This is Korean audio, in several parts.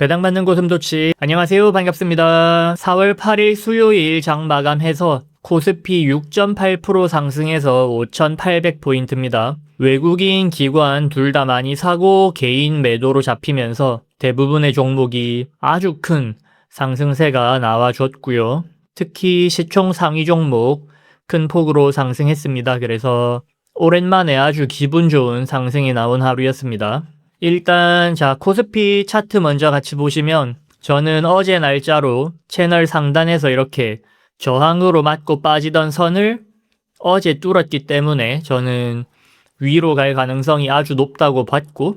배당받는 고슴도치 안녕하세요, 반갑습니다. 4월 8일 수요일 장 마감해서 코스피 6.8% 상승해서 5,800포인트입니다. 외국인 기관 둘 다 많이 사고 개인 매도로 잡히면서 대부분의 종목이 아주 큰 상승세가 나와줬고요. 특히 시총 상위 종목 큰 폭으로 상승했습니다. 그래서 오랜만에 아주 기분 좋은 상승이 나온 하루였습니다. 일단 코스피 차트 먼저 같이 보시면 저는 어제 날짜로 채널 상단에서 이렇게 저항으로 맞고 빠지던 선을 어제 뚫었기 때문에 저는 위로 갈 가능성이 아주 높다고 봤고,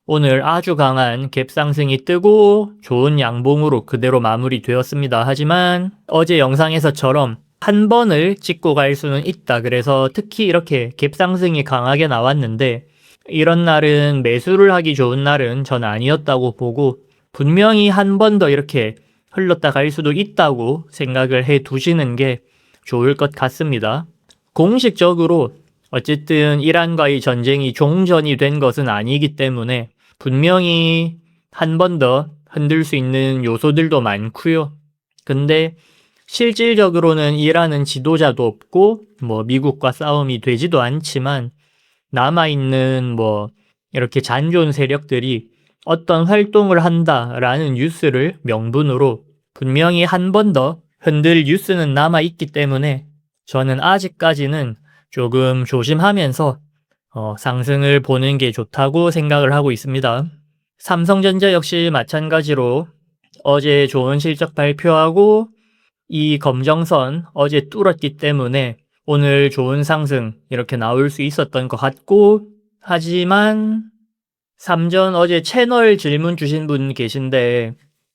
오늘 아주 강한 갭상승이 뜨고 좋은 양봉으로 그대로 마무리되었습니다. 하지만 어제 영상에서처럼 한 번을 찍고 갈 수는 있다. 그래서 특히 이렇게 갭상승이 강하게 나왔는데 이런 날은 매수를 하기 좋은 날은 전 아니었다고 보고, 분명히 한 번 더 이렇게 흘렀다 갈 수도 있다고 생각을 해 두시는 게 좋을 것 같습니다. 공식적으로 어쨌든 이란과의 전쟁이 종전이 된 것은 아니기 때문에 분명히 한 번 더 흔들 수 있는 요소들도 많고요. 근데 실질적으로는 이란은 지도자도 없고 미국과 싸움이 되지도 않지만 남아있는 이렇게 잔존 세력들이 어떤 활동을 한다라는 뉴스를 명분으로 분명히 한 번 더 흔들 뉴스는 남아있기 때문에 저는 아직까지는 조금 조심하면서 상승을 보는 게 좋다고 생각을 하고 있습니다. 삼성전자 역시 마찬가지로 어제 좋은 실적 발표하고 이 검정선 어제 뚫었기 때문에 오늘 좋은 상승 이렇게 나올 수 있었던 것 같고, 하지만 삼전 어제 채널 질문 주신 분 계신데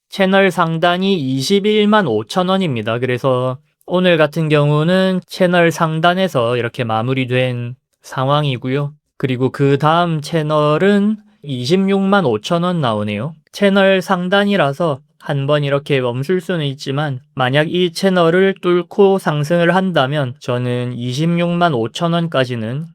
채널 상단이 21만 5천 원입니다. 그래서 오늘 같은 경우는 채널 상단에서 이렇게 마무리된 상황이고요. 그리고 그 다음 채널은 26만 5천 원 나오네요. 채널 상단이라서 한번 이렇게 멈출 수는 있지만 만약 이 채널을 뚫고 상승을 한다면 저는 26만 5천 원까지는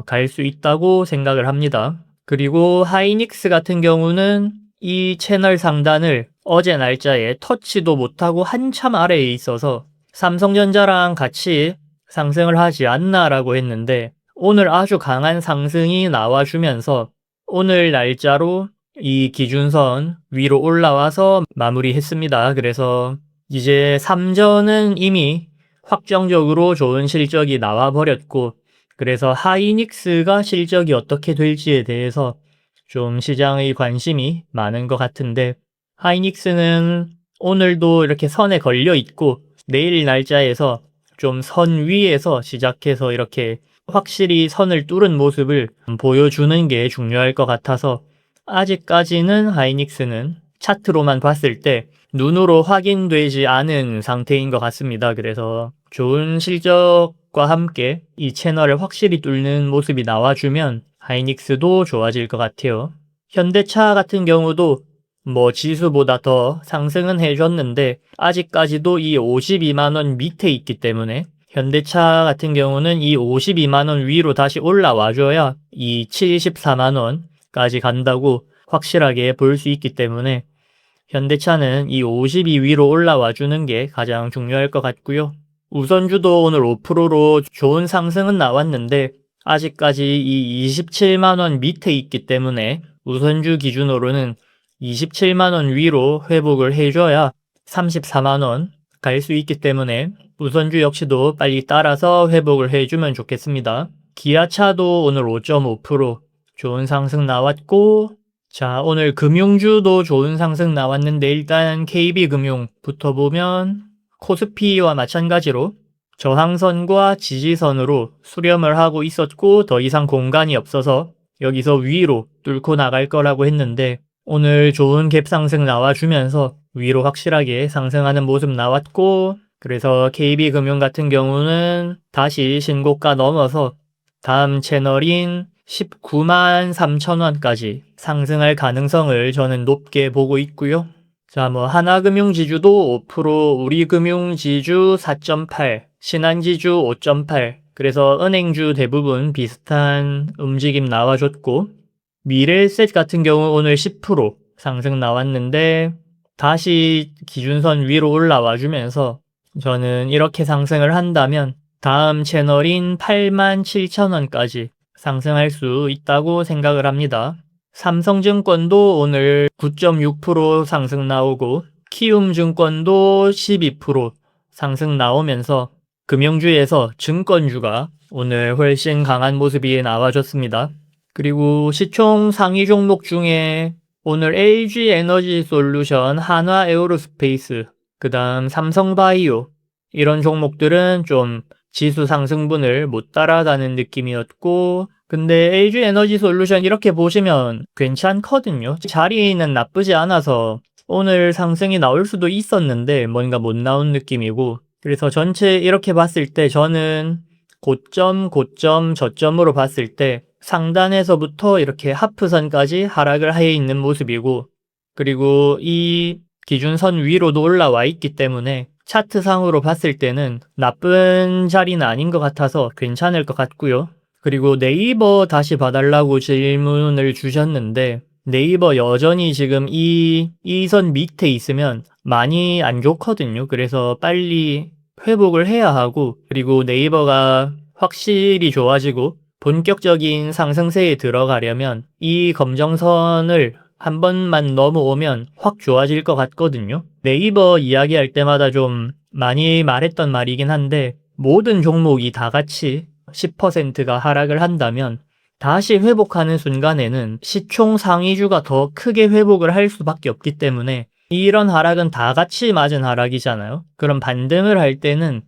갈 수 있다고 생각을 합니다. 그리고 하이닉스 같은 경우는 이 채널 상단을 어제 날짜에 터치도 못하고 한참 아래에 있어서 삼성전자랑 같이 상승을 하지 않나라고 했는데 오늘 아주 강한 상승이 나와주면서 오늘 날짜로 이 기준선 위로 올라와서 마무리했습니다. 그래서 이제 3전은 이미 확정적으로 좋은 실적이 나와버렸고, 그래서 하이닉스가 실적이 어떻게 될지에 대해서 좀 시장의 관심이 많은 것 같은데, 하이닉스는 오늘도 이렇게 선에 걸려 있고 내일 날짜에서 좀 선 위에서 시작해서 이렇게 확실히 선을 뚫은 모습을 보여주는 게 중요할 것 같아서 아직까지는 하이닉스는 차트로만 봤을 때 눈으로 확인되지 않은 상태인 것 같습니다. 그래서 좋은 실적과 함께 이 채널을 확실히 뚫는 모습이 나와주면 하이닉스도 좋아질 것 같아요. 현대차 같은 경우도 지수보다 더 상승은 해줬는데 아직까지도 이 52만원 밑에 있기 때문에 현대차 같은 경우는 이 52만원 위로 다시 올라와줘야 이 74만원까지 간다고 확실하게 볼 수 있기 때문에 현대차는 이 52 위로 올라와주는 게 가장 중요할 것 같고요. 우선주도 오늘 5%로 좋은 상승은 나왔는데 아직까지 이 27만원 밑에 있기 때문에 우선주 기준으로는 27만원 위로 회복을 해줘야 34만원 갈 수 있기 때문에 우선주 역시도 빨리 따라서 회복을 해주면 좋겠습니다. 기아차도 오늘 5.5% 좋은 상승 나왔고, 오늘 금융주도 좋은 상승 나왔는데 일단 KB금융부터 보면 코스피와 마찬가지로 저항선과 지지선으로 수렴을 하고 있었고 더 이상 공간이 없어서 여기서 위로 뚫고 나갈 거라고 했는데 오늘 좋은 갭 상승 나와주면서 위로 확실하게 상승하는 모습 나왔고, 그래서 KB금융 같은 경우는 다시 신고가 넘어서 다음 채널인 19만 3천 원까지 상승할 가능성을 저는 높게 보고 있고요. 하나금융지주도 5%, 우리금융지주 4.8, 신한지주 5.8, 그래서 은행주 대부분 비슷한 움직임 나와줬고, 미래에셋 같은 경우 오늘 10% 상승 나왔는데 다시 기준선 위로 올라와 주면서 저는 이렇게 상승을 한다면 다음 채널인 87,000원까지 상승할 수 있다고 생각을 합니다. 삼성증권도 오늘 9.6% 상승 나오고 키움증권도 12% 상승 나오면서 금융주에서 증권주가 오늘 훨씬 강한 모습이 나와줬습니다. 그리고 시총 상위 종목 중에 오늘 LG에너지솔루션, 한화에어로스페이스, 그 다음 삼성바이오 이런 종목들은 좀 지수 상승분을 못 따라가는 느낌이었고 근데 LG에너지솔루션 이렇게 보시면 괜찮거든요. 자리는 나쁘지 않아서 오늘 상승이 나올 수도 있었는데 뭔가 못 나온 느낌이고 그래서 전체 이렇게 봤을 때 저는 고점, 저점으로 봤을 때 상단에서부터 이렇게 하프선까지 하락을 해 있는 모습이고 그리고 이 기준선 위로도 올라와 있기 때문에 차트상으로 봤을 때는 나쁜 자리는 아닌 것 같아서 괜찮을 것 같고요. 그리고 네이버 다시 봐달라고 질문을 주셨는데 네이버 여전히 지금 이 선 밑에 있으면 많이 안 좋거든요. 그래서 빨리 회복을 해야 하고 그리고 네이버가 확실히 좋아지고 본격적인 상승세에 들어가려면 이 검정선을 한 번만 넘어오면 확 좋아질 것 같거든요. 네이버 이야기할 때마다 좀 많이 말했던 말이긴 한데 모든 종목이 다 같이 10%가 하락을 한다면 다시 회복하는 순간에는 시총 상위주가 더 크게 회복을 할 수밖에 없기 때문에 이런 하락은 다 같이 맞은 하락이잖아요. 그럼 반등을 할 때는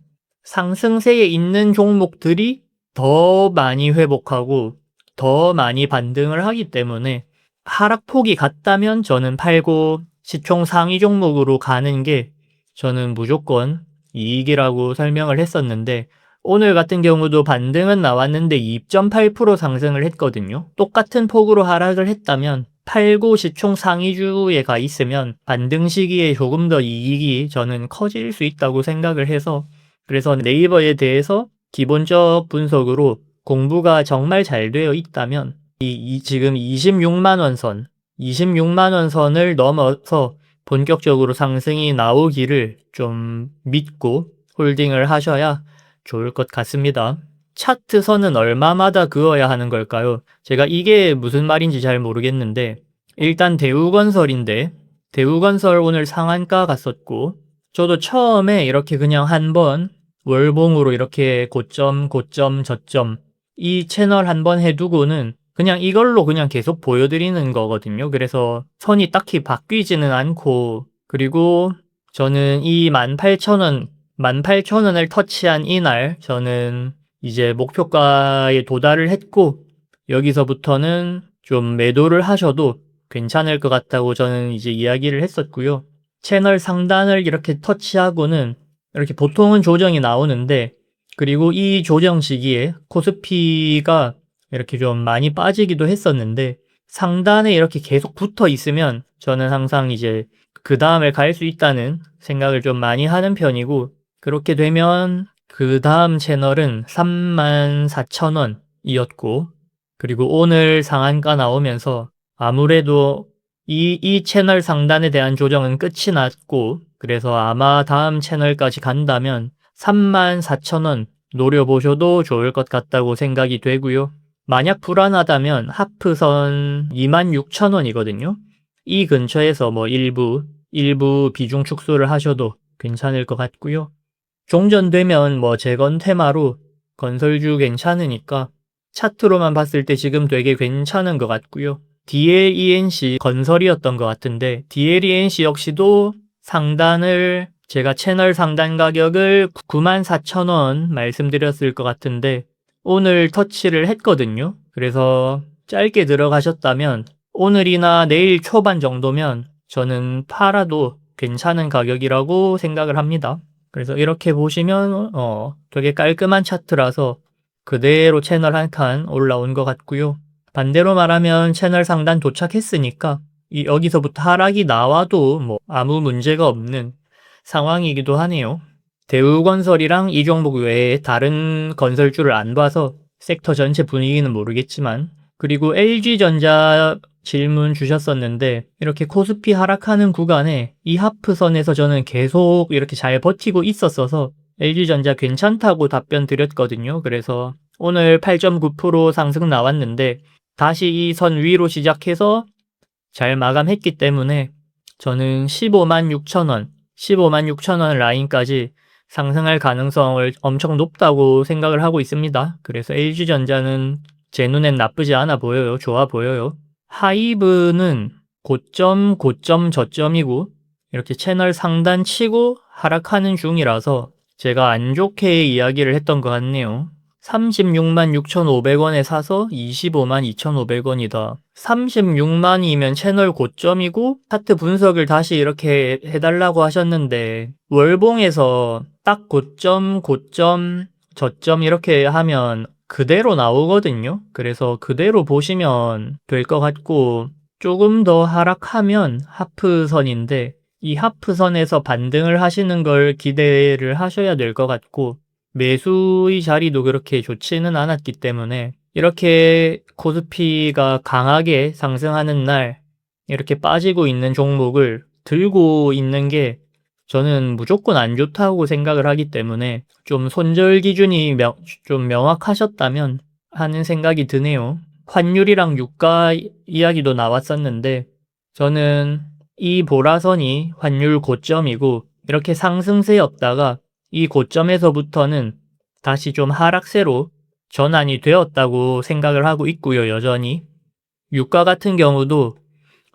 상승세에 있는 종목들이 더 많이 회복하고 더 많이 반등을 하기 때문에 하락폭이 같다면 저는 팔고 시총 상위 종목으로 가는 게 저는 무조건 이익이라고 설명을 했었는데 오늘 같은 경우도 반등은 나왔는데 2.8% 상승을 했거든요. 똑같은 폭으로 하락을 했다면 팔고 시총 상위주에 가 있으면 반등 시기에 조금 더 이익이 저는 커질 수 있다고 생각을 해서 그래서 네이버에 대해서 기본적 분석으로 공부가 정말 잘 되어 있다면 지금 26만원 선, 26만원 선을 넘어서 본격적으로 상승이 나오기를 좀 믿고 홀딩을 하셔야 좋을 것 같습니다. 차트 선은 얼마마다 그어야 하는 걸까요? 제가 이게 무슨 말인지 잘 모르겠는데 일단 대우건설인데 대우건설 오늘 상한가 갔었고 저도 처음에 이렇게 그냥 한번 월봉으로 이렇게 고점, 저점 이 채널 한번 해두고는 그냥 이걸로 그냥 계속 보여드리는 거거든요. 그래서 선이 딱히 바뀌지는 않고 그리고 저는 이 18,000원을 터치한 이날 저는 이제 목표가에 도달을 했고 여기서부터는 좀 매도를 하셔도 괜찮을 것 같다고 저는 이제 이야기를 했었고요. 채널 상단을 이렇게 터치하고는 이렇게 보통은 조정이 나오는데 그리고 이 조정 시기에 코스피가 이렇게 좀 많이 빠지기도 했었는데 상단에 이렇게 계속 붙어 있으면 저는 항상 이제 그 다음에 갈 수 있다는 생각을 좀 많이 하는 편이고 그렇게 되면 그 다음 채널은 34,000원이었고 그리고 오늘 상한가 나오면서 아무래도 이 채널 상단에 대한 조정은 끝이 났고 그래서 아마 다음 채널까지 간다면 34,000원 노려보셔도 좋을 것 같다고 생각이 되고요. 만약 불안하다면 하프선 26,000원이거든요. 이 근처에서 뭐 일부 비중 축소를 하셔도 괜찮을 것 같고요. 종전되면 뭐 재건 테마로 건설주 괜찮으니까 차트로만 봤을 때 지금 되게 괜찮은 것 같고요. DLENC 건설이었던 것 같은데 DLENC 역시도 상단을 제가 채널 상단 가격을 94,000원 말씀드렸을 것 같은데 오늘 터치를 했거든요. 그래서 짧게 들어가셨다면 오늘이나 내일 초반 정도면 저는 팔아도 괜찮은 가격이라고 생각을 합니다. 그래서 이렇게 보시면 되게 깔끔한 차트라서 그대로 채널 한 칸 올라온 것 같고요. 반대로 말하면 채널 상단 도착했으니까 여기서부터 하락이 나와도 뭐 아무 문제가 없는 상황이기도 하네요. 대우건설이랑 이 종목 외에 다른 건설주를 안 봐서 섹터 전체 분위기는 모르겠지만 그리고 LG전자 질문 주셨었는데 이렇게 코스피 하락하는 구간에 이 하프선에서 저는 계속 이렇게 잘 버티고 있었어서 LG전자 괜찮다고 답변 드렸거든요. 그래서 오늘 8.9% 상승 나왔는데 다시 이 선 위로 시작해서 잘 마감했기 때문에 저는 156,000원, 156,000원 라인까지 상승할 가능성을 엄청 높다고 생각을 하고 있습니다. 그래서 LG전자는 제 눈엔 나쁘지 않아 보여요. 좋아 보여요. 하이브는 고점, 고점, 저점이고 이렇게 채널 상단 치고 하락하는 중이라서 제가 안 좋게 이야기를 했던 것 같네요. 36만 6,500원에 사서 25만 2,500원이다. 36만이면 채널 고점이고 차트 분석을 다시 이렇게 해달라고 하셨는데 월봉에서 딱 고점, 고점, 저점 이렇게 하면 그대로 나오거든요. 그래서 그대로 보시면 될 것 같고 조금 더 하락하면 하프선인데 이 하프선에서 반등을 하시는 걸 기대를 하셔야 될 것 같고 매수의 자리도 그렇게 좋지는 않았기 때문에 이렇게 코스피가 강하게 상승하는 날 이렇게 빠지고 있는 종목을 들고 있는 게 저는 무조건 안 좋다고 생각을 하기 때문에 좀 손절 기준이 좀 명확하셨다면 하는 생각이 드네요. 환율이랑 유가 이야기도 나왔었는데 저는 이 보라선이 환율 고점이고 이렇게 상승세였다가 이 고점에서부터는 다시 좀 하락세로 전환이 되었다고 생각을 하고 있고요. 여전히 유가 같은 경우도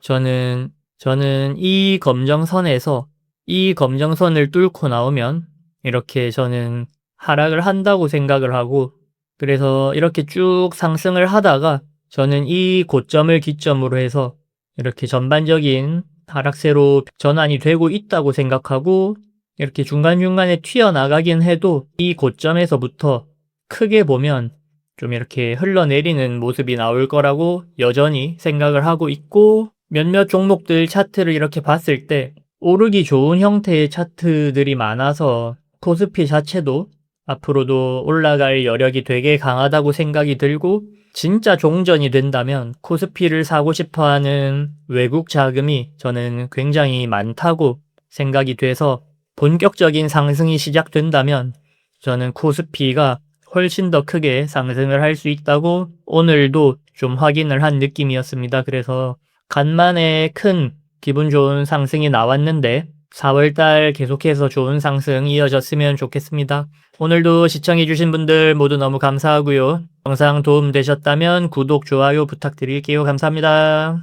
저는 이 검정선에서 이 검정선을 뚫고 나오면 이렇게 저는 하락을 한다고 생각을 하고 그래서 이렇게 쭉 상승을 하다가 저는 이 고점을 기점으로 해서 이렇게 전반적인 하락세로 전환이 되고 있다고 생각하고 이렇게 중간중간에 튀어나가긴 해도 이 고점에서부터 크게 보면 좀 이렇게 흘러내리는 모습이 나올 거라고 여전히 생각을 하고 있고 몇몇 종목들 차트를 이렇게 봤을 때 오르기 좋은 형태의 차트들이 많아서 코스피 자체도 앞으로도 올라갈 여력이 되게 강하다고 생각이 들고 진짜 종전이 된다면 코스피를 사고 싶어하는 외국 자금이 저는 굉장히 많다고 생각이 돼서 본격적인 상승이 시작된다면 저는 코스피가 훨씬 더 크게 상승을 할 수 있다고 오늘도 좀 확인을 한 느낌이었습니다. 그래서 간만에 큰 기분 좋은 상승이 나왔는데 4월달 계속해서 좋은 상승 이어졌으면 좋겠습니다. 오늘도 시청해주신 분들 모두 너무 감사하고요. 영상 도움 되셨다면 구독, 좋아요 부탁드릴게요. 감사합니다.